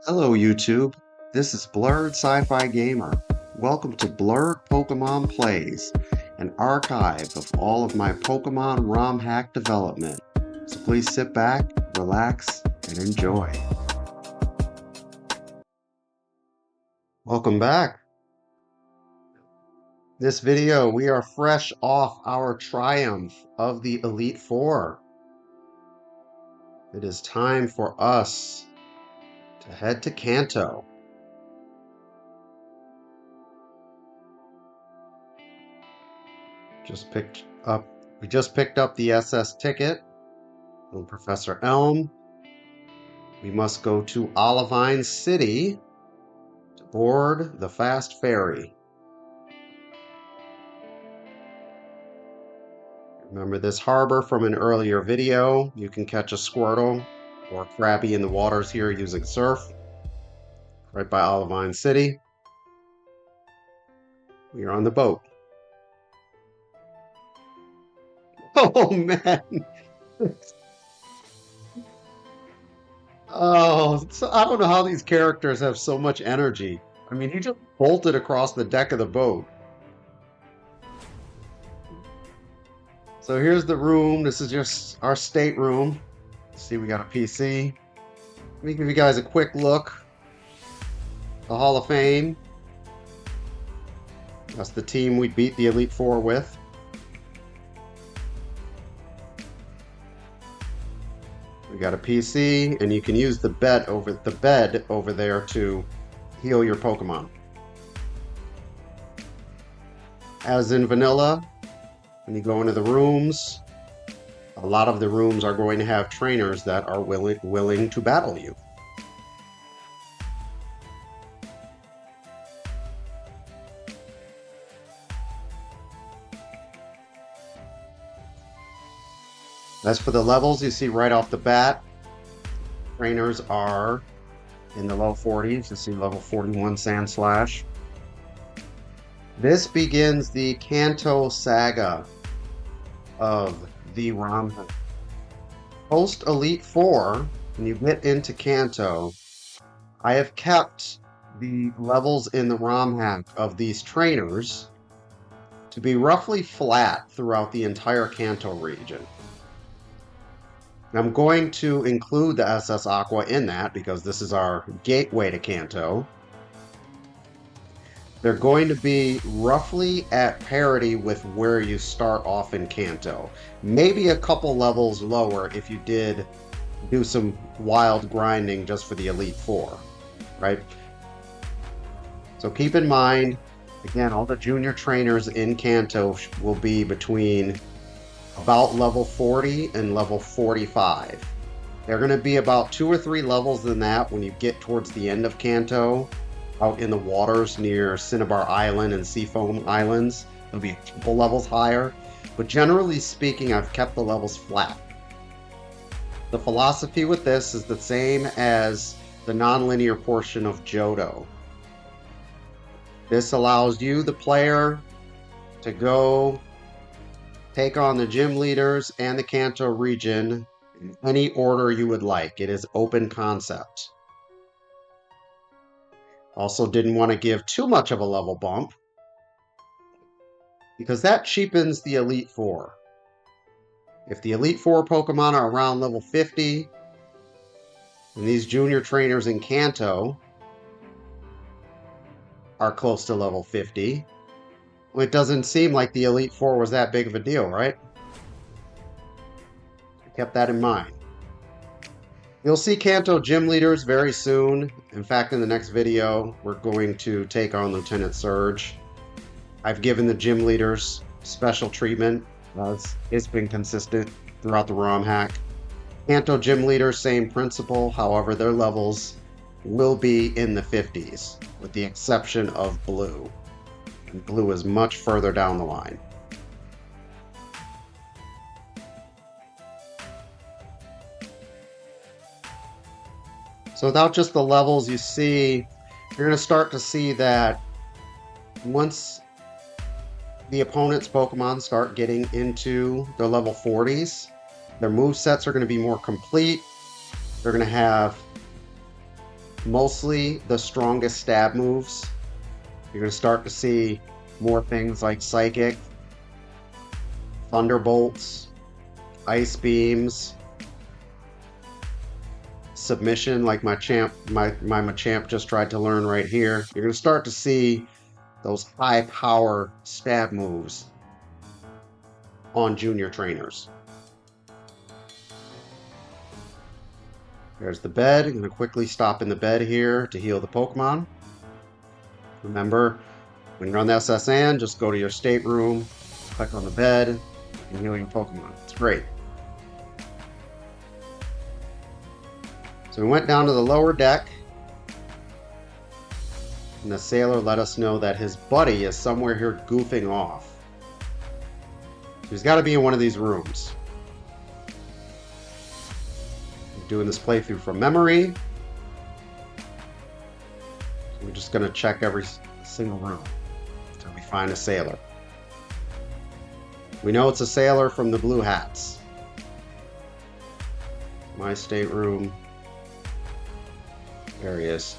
Hello YouTube, this is BlerdSciFiGamer. Welcome to Blerd Pokemon Plays, an archive of all of my Pokemon ROM hack development. So please sit back, relax, and enjoy. Welcome back. This video, we are fresh off our triumph of the Elite Four. It is time for us to head to Kanto. We just picked up the SS ticket from Professor Elm. We must go to Vermillion City to board the fast ferry. Remember this harbor from an earlier video. You can catch a Squirtle or a Krabby in the waters here using Surf. Right by Vermillion City. We are on the boat. Oh man! Oh, so I don't know how these characters have so much energy. I mean, he just bolted across the deck of the boat. So here's the room. This is just our stateroom. See, we got a PC. Let me give you guys a quick look. The Hall of Fame. That's the team we beat the Elite Four with. We got a PC, and you can use the bed over there to heal your Pokemon. As in vanilla, when you go into the rooms, a lot of the rooms are going to have trainers that are willing to battle you. As for the levels, you see right off the bat, trainers are in the low 40s. You see level 41 Sandslash. This begins the Kanto saga of the ROM hack. Post Elite Four, when you get into Kanto, I have kept the levels in the ROM hack of these trainers to be roughly flat throughout the entire Kanto region. I'm going to include the SS Aqua in that because this is our gateway to Kanto. They're going to be roughly at parity with where you start off in Kanto. Maybe a couple levels lower if you did do some wild grinding just for the Elite Four, right? So keep in mind, again, all the junior trainers in Kanto will be between about level 40 and level 45. They're going to be about 2 or 3 levels than that when you get towards the end of Kanto, out in the waters near Cinnabar Island and Seafoam Islands. They'll be a couple levels higher, but generally speaking, I've kept the levels flat. The philosophy with this is the same as the non-linear portion of Johto. This allows you, the player, to go take on the gym leaders and the Kanto region in any order you would like. It is open concept. Also didn't want to give too much of a level bump because that cheapens the Elite Four. If the Elite Four Pokemon are around level 50, and these junior trainers in Kanto are close to level 50, well, it doesn't seem like the Elite Four was that big of a deal, right? I kept that in mind. You'll see Kanto gym leaders very soon. In fact, in the next video, we're going to take on Lieutenant Surge. I've given the gym leaders special treatment. It's been consistent throughout the ROM hack. Kanto gym leaders, same principle. However, their levels will be in the 50s, with the exception of Blue. And Blue is much further down the line. So without just the levels, you see, you're going to start to see that once the opponent's Pokemon start getting into the level 40s, their movesets are going to be more complete. They're going to have mostly the strongest stab moves. You're going to start to see more things like Psychic, Thunderbolts, Ice Beams, Submission, like my Machamp just tried to learn right here. You're going to start to see those high power stab moves on junior trainers. There's the bed. I'm going to quickly stop in the bed here to heal the Pokemon. Remember, when you're on the SSN, just go to your stateroom, click on the bed, and heal your Pokemon. It's great. So we went down to the lower deck, and the sailor let us know that his buddy is somewhere here goofing off. He's got to be in one of these rooms. I'm doing this playthrough from memory. We're just going to check every single room until we find a sailor. We know it's a sailor from the blue hats. My stateroom. There he is.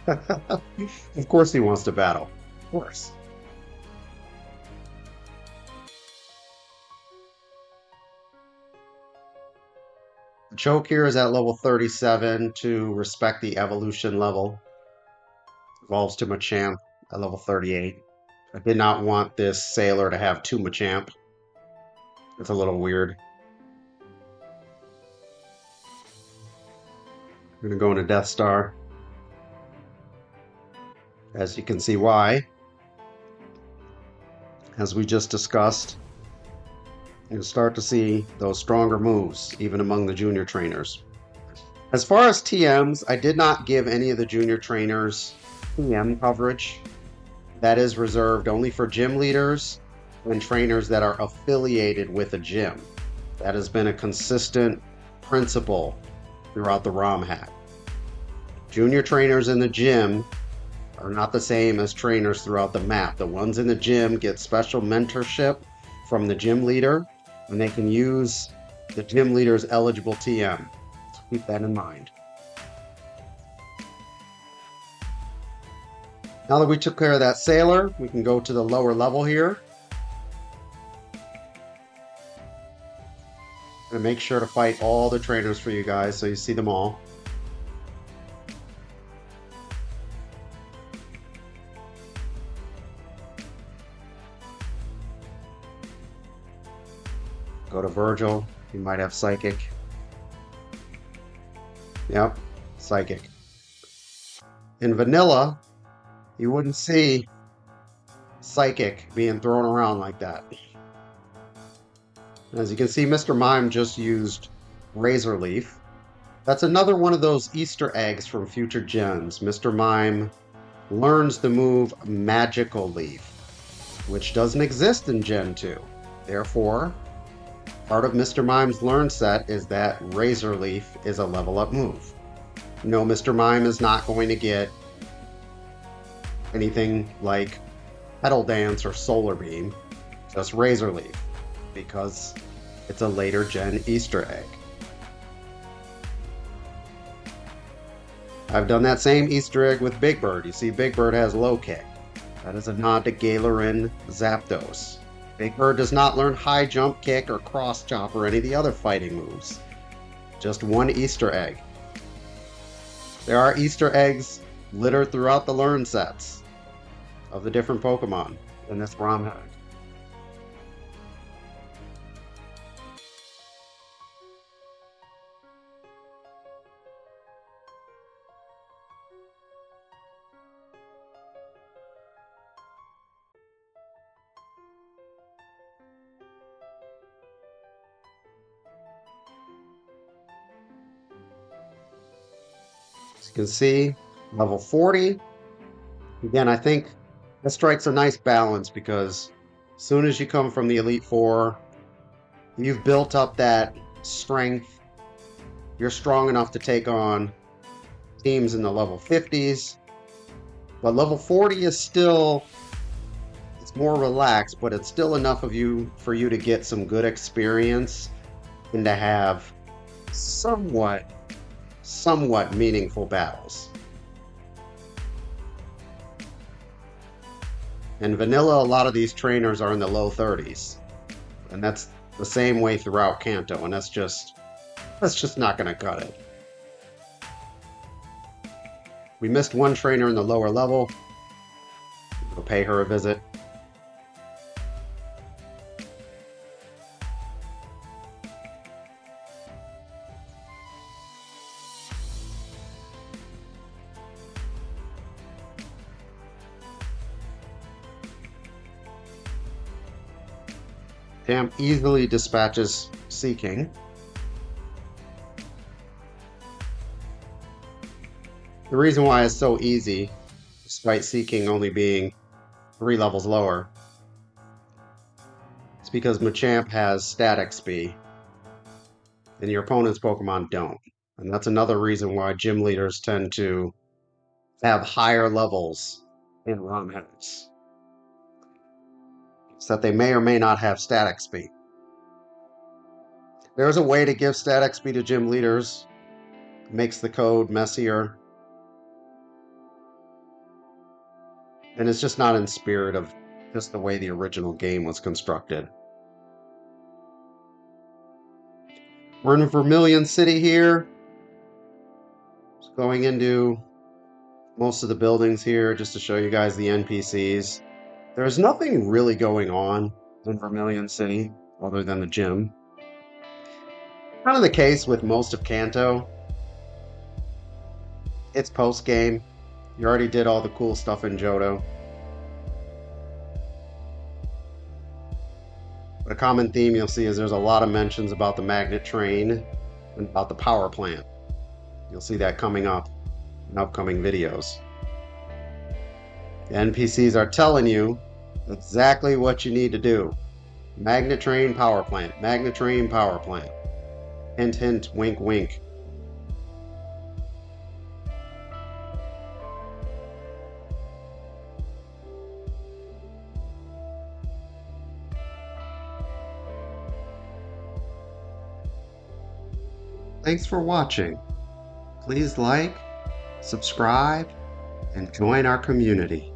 Of course he wants to battle. Of course. The choke here is at level 37 to respect the evolution level. Evolves to Machamp at level 38. I did not want this sailor to have 2 Machamp. It's a little weird. I'm going to go into Death Star. As you can see why. As we just discussed, you'll start to see those stronger moves, even among the junior trainers. As far as TMs, I did not give any of the junior trainers TM coverage. That is reserved only for gym leaders and trainers that are affiliated with a gym. That has been a consistent principle throughout the ROM hack. Junior trainers in the gym are not the same as trainers throughout the map. The ones in the gym get special mentorship from the gym leader, and they can use the gym leader's eligible TM. So keep that in mind. Now that we took care of that sailor, we can go to the lower level here. And make sure to fight all the trainers for you guys so you see them all. Go to Virgil. You might have Psychic. Yep, Psychic. In Vanilla, you wouldn't see Psychic being thrown around like that. As you can see, Mr. Mime just used Razor Leaf. That's another one of those Easter eggs from future gens. Mr. Mime learns the move Magical Leaf, which doesn't exist in Gen 2. Therefore, part of Mr. Mime's learn set is that Razor Leaf is a level up move. No, Mr. Mime is not going to get anything like Petal Dance or Solar Beam, just Razor Leaf, because it's a later gen Easter egg. I've done that same Easter egg with Big Bird. You see Big Bird has low kick. That is a nod to Galerin Zapdos. Big Bird does not learn high jump kick or cross chop or any of the other fighting moves. Just one Easter egg. There are Easter eggs littered throughout the learn sets of the different Pokemon in this ROM hack. As you can see, level 40. Again, I think this strikes a nice balance because as soon as you come from the Elite Four, you've built up that strength. You're strong enough to take on teams in the level 50s. But level 40 is still, it's more relaxed, but it's still enough of you for you to get some good experience and to have somewhat meaningful battles. In vanilla, a lot of these trainers are in the low 30s, and that's the same way throughout Kanto, and that's just not going to cut it. We missed one trainer in the lower level. We'll pay her a visit. Tam easily dispatches Seeking. The reason why it's so easy, despite Seeking only being 3 levels lower, is because Machamp has Stat XP, and your opponent's Pokemon don't. And that's another reason why gym leaders tend to have higher levels in ROM heads. It's that they may or may not have Stat XP. There's a way to give Stat XP to gym leaders. It makes the code messier. And it's just not in spirit of just the way the original game was constructed. We're in Vermillion City here. Just going into most of the buildings here just to show you guys the NPCs. There's nothing really going on in Vermillion City other than the gym. Kind of the case with most of Kanto. It's post-game. You already did all the cool stuff in Johto. But a common theme you'll see is there's a lot of mentions about the magnet train and about the power plant. You'll see that coming up in upcoming videos. The NPCs are telling you exactly what you need to do. Magnet train, power plant. Magnet train, power plant. Hint, hint, wink, wink. Thanks for watching. Please like, subscribe, and join our community.